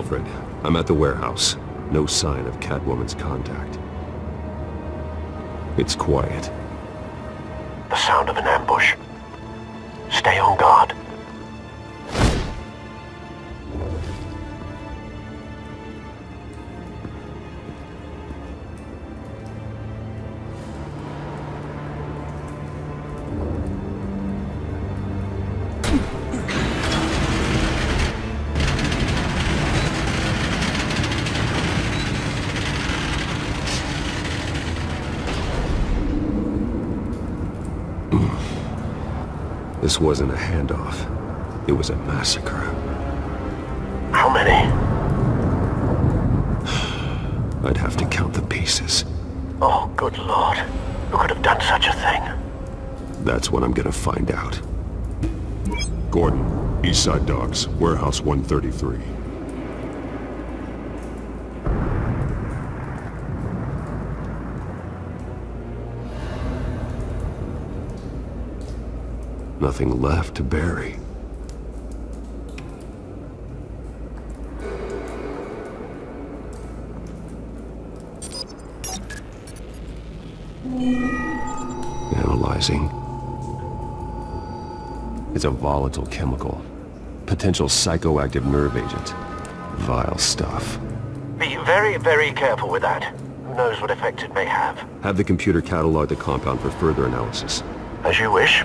Alfred, I'm at the warehouse. No sign of Catwoman's contact. It's quiet. The sound of an ambush. Stay on guard. This wasn't a handoff. It was a massacre. How many? I'd have to count the pieces. Oh, good Lord. Who could have done such a thing? That's what I'm gonna find out. Gordon, Eastside Docks, Warehouse 133. Nothing left to bury. Analyzing. It's a volatile chemical. Potential psychoactive nerve agent. Vile stuff. Be very, very careful with that. Who knows what effect it may have. Have the computer catalog the compound for further analysis. As you wish.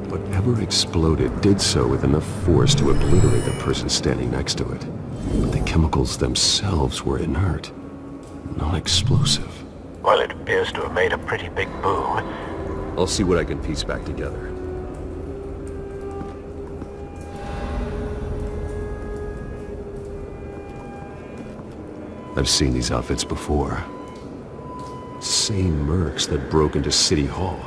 Whatever exploded did so with enough force to obliterate the person standing next to it. But the chemicals themselves were inert, non-explosive. Well, it appears to have made a pretty big boom. I'll see what I can piece back together. I've seen these outfits before. Same mercs that broke into City Hall.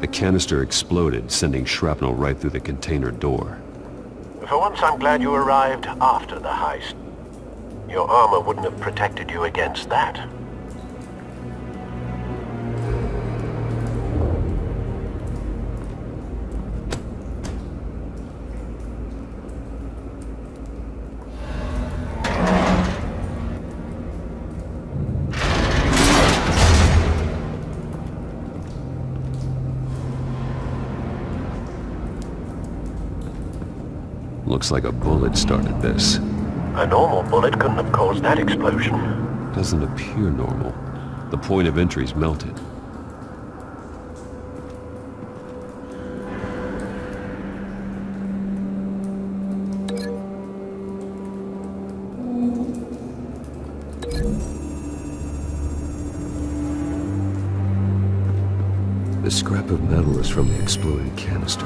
The canister exploded, sending shrapnel right through the container door. For once, I'm glad you arrived after the heist. Your armor wouldn't have protected you against that. Looks like a bullet started this. A normal bullet couldn't have caused that explosion. Doesn't appear normal. The point of entry's melted. The scrap of metal is from the exploded canister.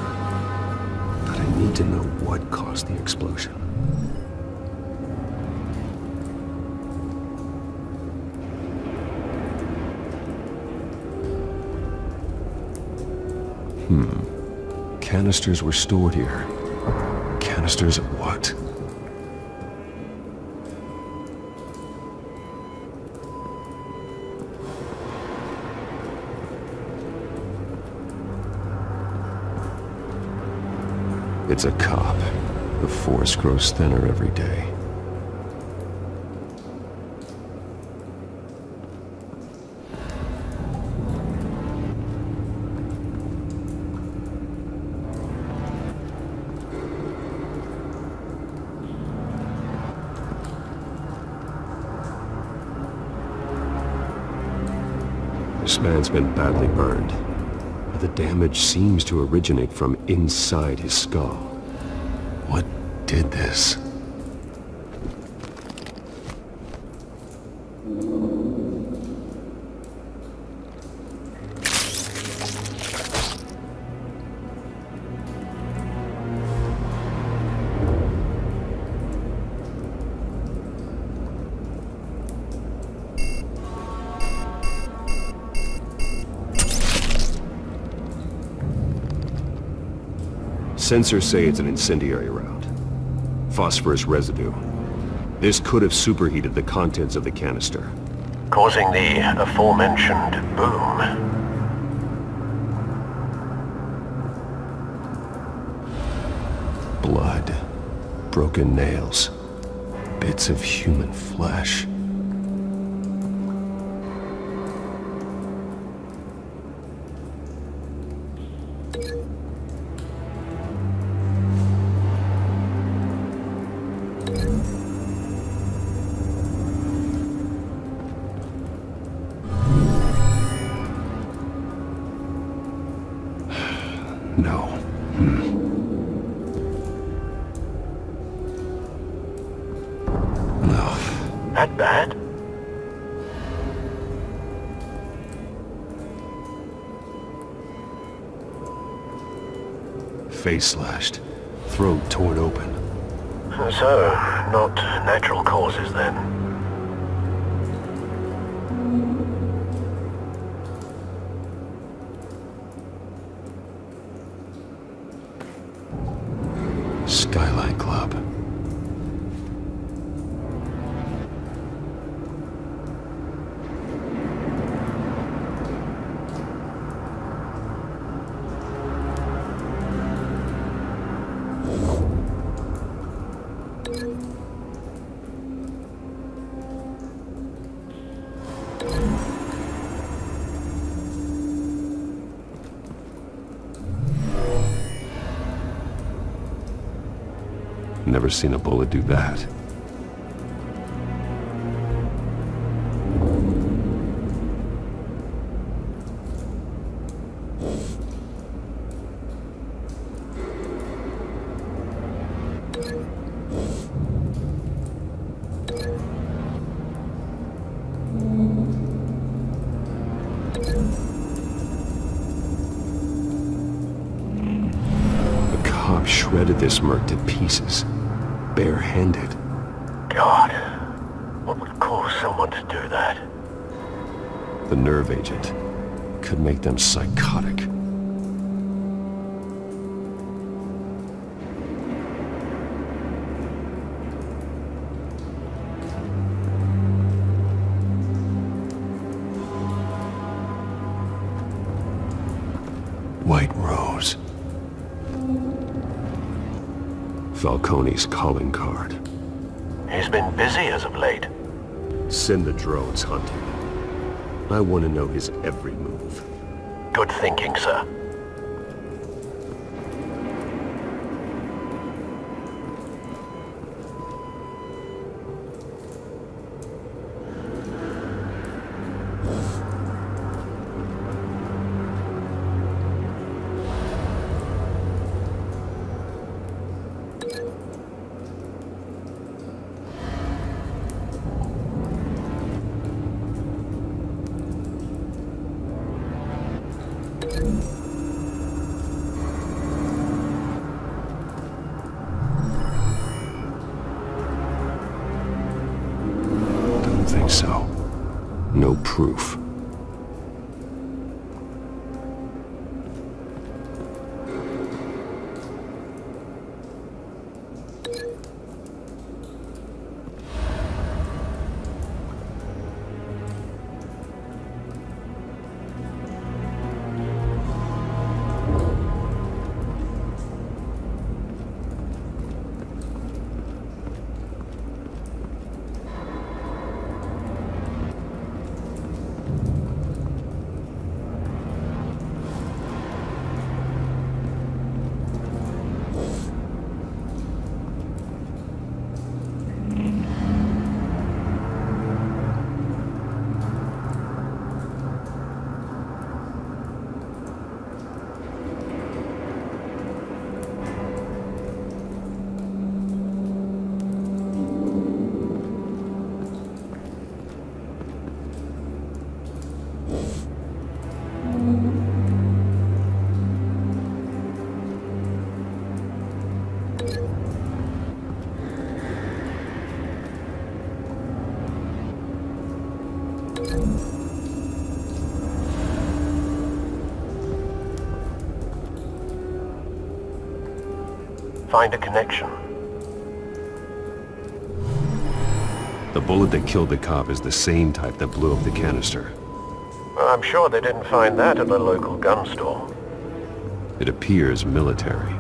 But I need to know what caused the explosion. Canisters were stored here. Canisters of what? It's a cop. The force grows thinner every day. This man's been badly burned, but the damage seems to originate from inside his skull. What did this? Sensors say it's an incendiary route. Phosphorus residue. This could have superheated the contents of the canister, causing the aforementioned boom. Blood, broken nails, bits of human flesh. No. No. That bad? Face slashed, throat torn open. So, not natural causes then. Skyline Club. Never seen a bullet do that. The cop shredded this merc to pieces. Bare-handed. God, what would cause someone to do that? The nerve agent could make them psychotic. White Rose. Falcone's calling card. He's been busy as of late. Send the drones hunting. I want to know his every move. Good thinking, sir. Don't think so. No proof. Find a connection. The bullet that killed the cop is the same type that blew up the canister. Well, I'm sure they didn't find that at the local gun store. It appears military.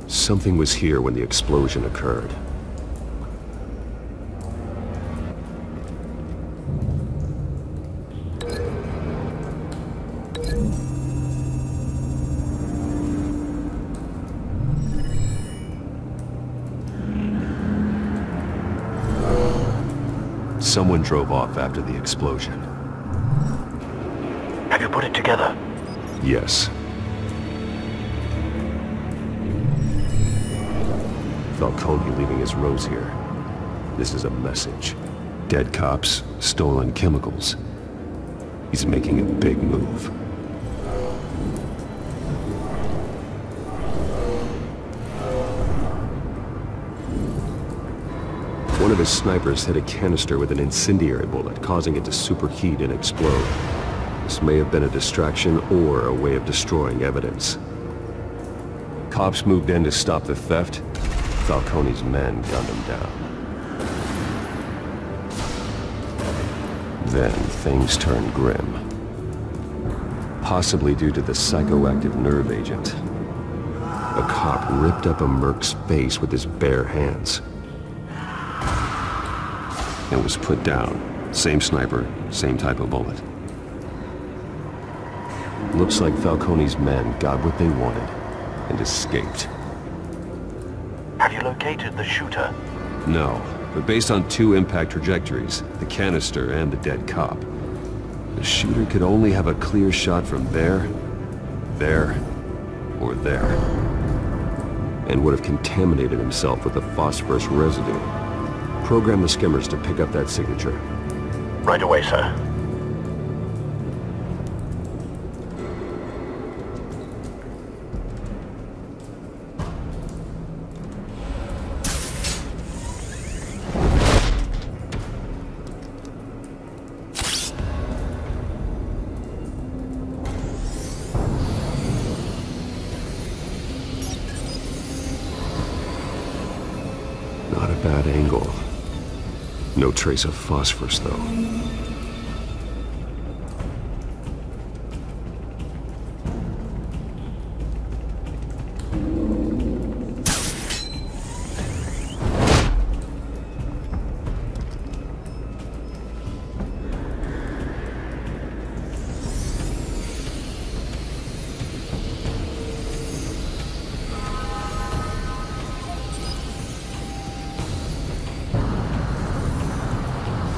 Something was here when the explosion occurred. Someone drove off after the explosion. Have you put it together? Yes. Falcone leaving his rose here. This is a message. Dead cops, stolen chemicals. He's making a big move. One of his snipers hit a canister with an incendiary bullet, causing it to superheat and explode. This may have been a distraction or a way of destroying evidence. Cops moved in to stop the theft. Falcone's men gunned him down. Then things turned grim. Possibly due to the psychoactive nerve agent. A cop ripped up a merc's face with his bare hands. And was put down. Same sniper, same type of bullet. Looks like Falcone's men got what they wanted and escaped. Have you located the shooter? No, but based on two impact trajectories, the canister and the dead cop, the shooter could only have a clear shot from there, or there, and would have contaminated himself with the phosphorus residue. Program the skimmers to pick up that signature. Right away, sir. Not a bad angle. No trace of phosphorus, though.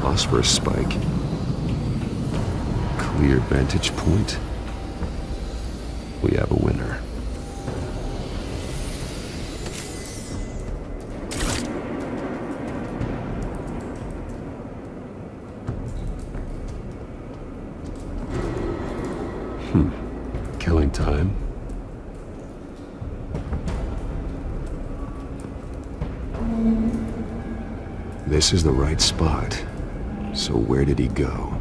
Phosphorus spike. Clear vantage point. We have a winner. Killing time. This is the right spot. So where did he go?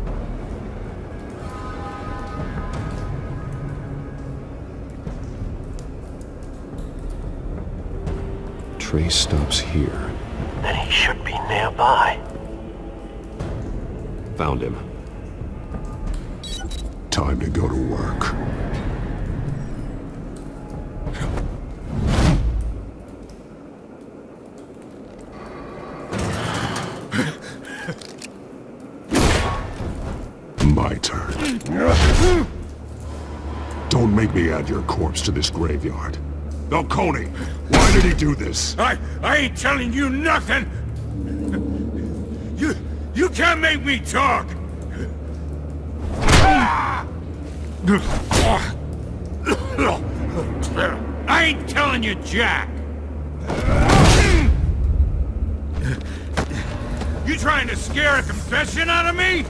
Trace stops here. Then he should be nearby. Found him. Time to go to work. Don't make me add your corpse to this graveyard. Falcone, why did he do this? I ain't telling you nothing! You can't make me talk! I ain't telling you jack! You trying to scare a confession out of me?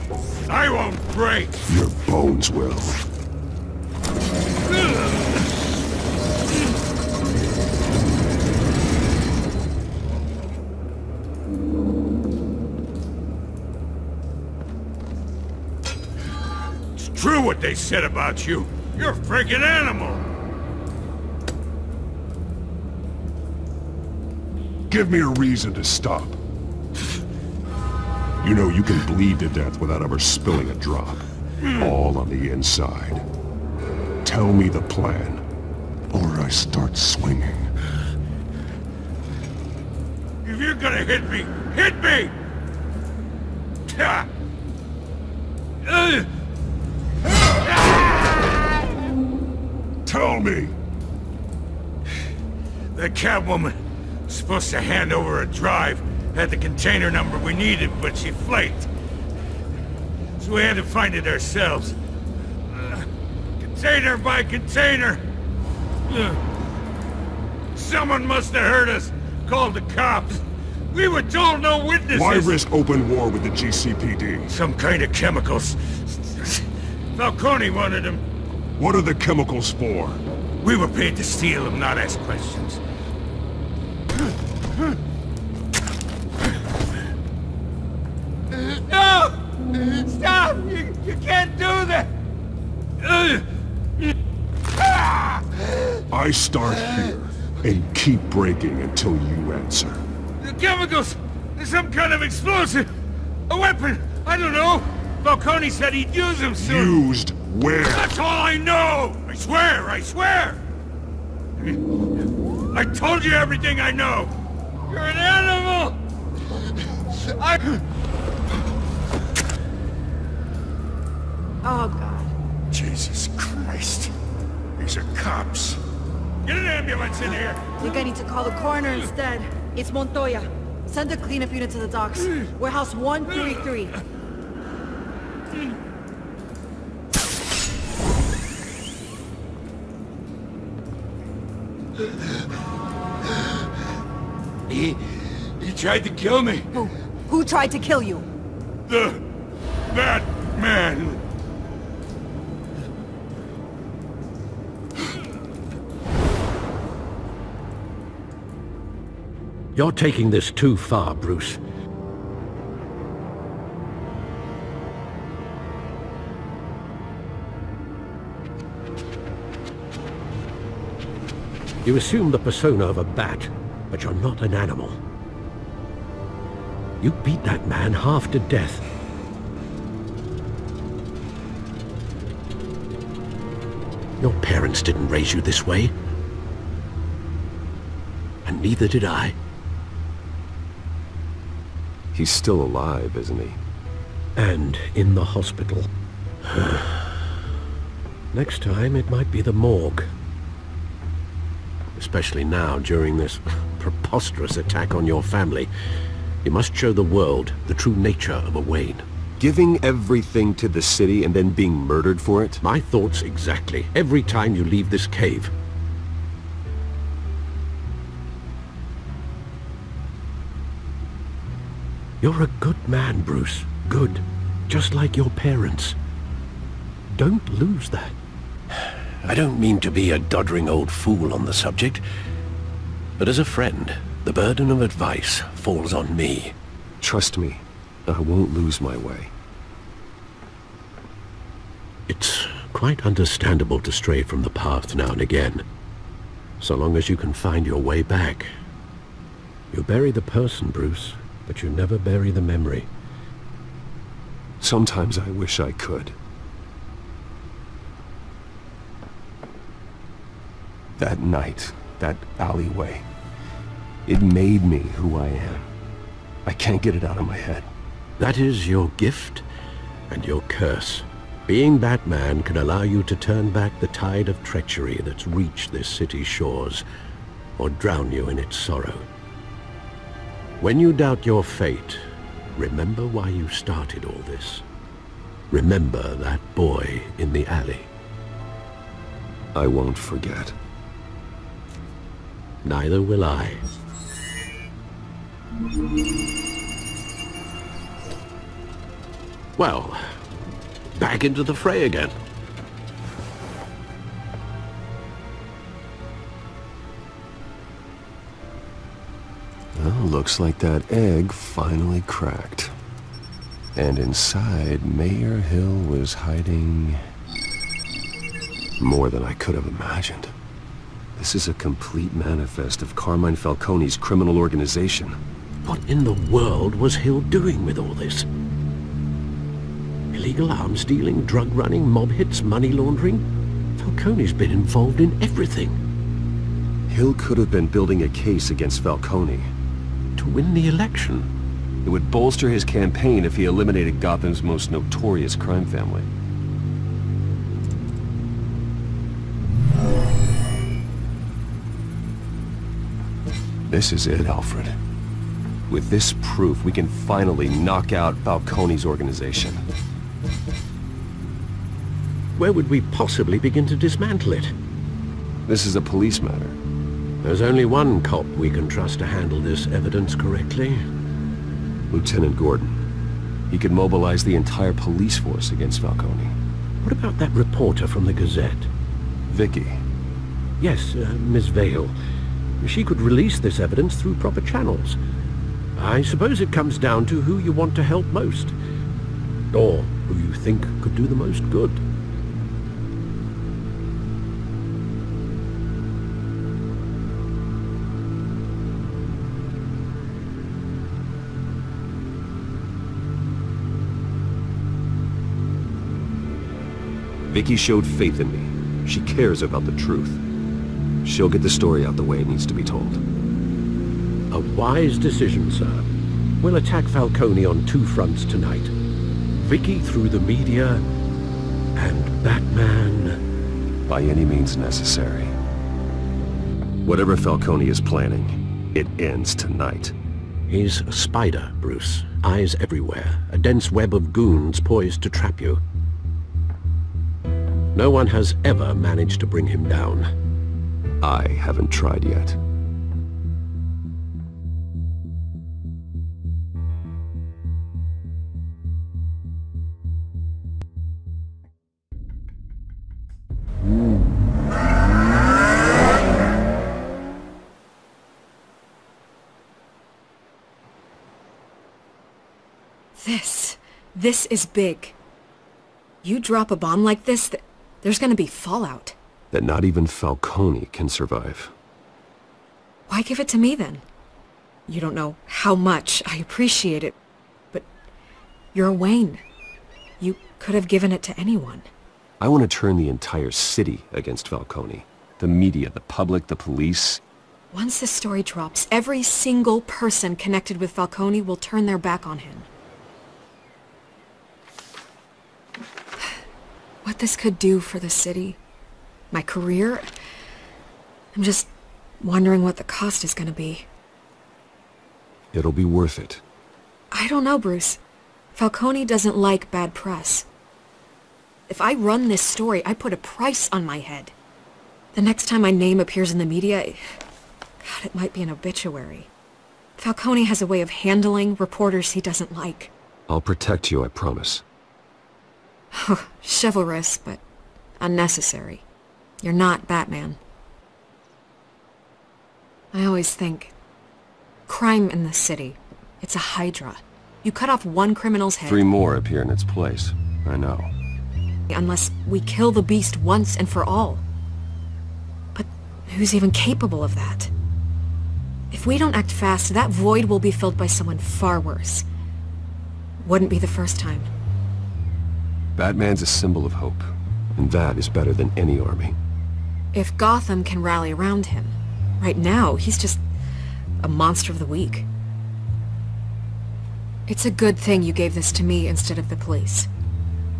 I won't break! Your bones will. It's true what they said about you. You're a freaking animal! Give me a reason to stop. You know you can bleed to death without ever spilling a drop. All on the inside. Tell me the plan, or I start swinging. If you're gonna hit me, hit me! Tell me! The Catwoman was supposed to hand over a drive, had the container number we needed, but she flaked. So we had to find it ourselves. Container by container! Someone must have heard us, called the cops. We were told no witnesses! Why risk open war with the GCPD? Some kind of chemicals. Falcone wanted them. What are the chemicals for? We were paid to steal them, not ask questions. No! Stop! You can't do that! I start here, and keep breaking until you answer. The chemicals! There's some kind of explosive! A weapon! I don't know! Falcone said he'd use them soon! Used where? That's all I know! I swear! I swear! I told you everything I know! You're an animal! Oh, God. Jesus Christ. These are cops. Get an ambulance in here! Think I need to call the coroner instead. It's Montoya. Send a cleanup unit to the docks. Warehouse 133. He tried to kill me. Who tried to kill you? That man. You're taking this too far, Bruce. You assume the persona of a bat, but you're not an animal. You beat that man half to death. Your parents didn't raise you this way. And neither did I. He's still alive, isn't he? And in the hospital. Next time, it might be the morgue. Especially now, during this preposterous attack on your family. You must show the world the true nature of a Wayne. Giving everything to the city and then being murdered for it? My thoughts exactly. Every time you leave this cave. You're a good man, Bruce. Good. Just like your parents. Don't lose that. I don't mean to be a doddering old fool on the subject, but as a friend, the burden of advice falls on me. Trust me, I won't lose my way. It's quite understandable to stray from the path now and again, so long as you can find your way back. You bury the person, Bruce, but you never bury the memory. Sometimes I wish I could. That night, that alleyway, it made me who I am. I can't get it out of my head. That is your gift and your curse. Being Batman can allow you to turn back the tide of treachery that's reached this city's shores, or drown you in its sorrow. When you doubt your fate, remember why you started all this. Remember that boy in the alley. I won't forget. Neither will I. Well, back into the fray again. Well, looks like that egg finally cracked. And inside, Mayor Hill was hiding more than I could have imagined. This is a complete manifest of Carmine Falcone's criminal organization. What in the world was Hill doing with all this? Illegal arms dealing, drug running, mob hits, money laundering? Falcone's been involved in everything. Hill could have been building a case against Falcone. To win the election? It would bolster his campaign if he eliminated Gotham's most notorious crime family. This is it, Alfred. With this proof, we can finally knock out Falcone's organization. Where would we possibly begin to dismantle it? This is a police matter. There's only one cop we can trust to handle this evidence correctly. Lieutenant Gordon. He could mobilize the entire police force against Falcone. What about that reporter from the Gazette? Vicky. Yes, Miss Vale. She could release this evidence through proper channels. I suppose it comes down to who you want to help most. Or who you think could do the most good. Vicky showed faith in me. She cares about the truth. She'll get the story out the way it needs to be told. A wise decision, sir. We'll attack Falcone on two fronts tonight. Vicky through the media, and Batman... by any means necessary. Whatever Falcone is planning, it ends tonight. He's a spider, Bruce. Eyes everywhere. A dense web of goons poised to trap you. No one has ever managed to bring him down. I haven't tried yet. This is big. You drop a bomb like this, there's gonna be fallout. That not even Falcone can survive. Why give it to me then? You don't know how much I appreciate it, but you're Wayne. You could have given it to anyone. I want to turn the entire city against Falcone. The media, the public, the police. Once this story drops, every single person connected with Falcone will turn their back on him. What this could do for the city, my career, I'm just wondering what the cost is gonna be. It'll be worth it. I don't know, Bruce. Falcone doesn't like bad press. If I run this story, I put a price on my head. The next time my name appears in the media, God, it might be an obituary. Falcone has a way of handling reporters he doesn't like. I'll protect you, I promise. Chivalrous, but unnecessary. You're not Batman. I always think, crime in the city, it's a hydra. You cut off one criminal's head... 3 more appear in its place. I know. Unless we kill the beast once and for all. But who's even capable of that? If we don't act fast, that void will be filled by someone far worse. Wouldn't be the first time. Batman's a symbol of hope, and that is better than any army. If Gotham can rally around him, right now he's just a monster of the week. It's a good thing you gave this to me instead of the police.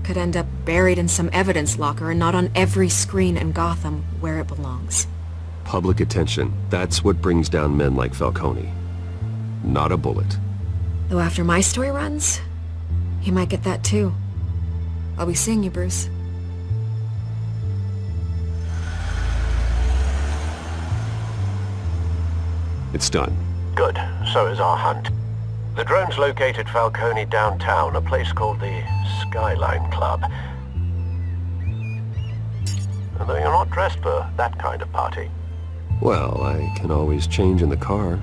could end up buried in some evidence locker and not on every screen in Gotham where it belongs. Public attention, that's what brings down men like Falcone. Not a bullet. Though after my story runs, he might get that too. I'll be seeing you, Bruce. It's done. Good. So is our hunt. The drone's located Falcone downtown, a place called the Skyline Club. Although you're not dressed for that kind of party. Well, I can always change in the car.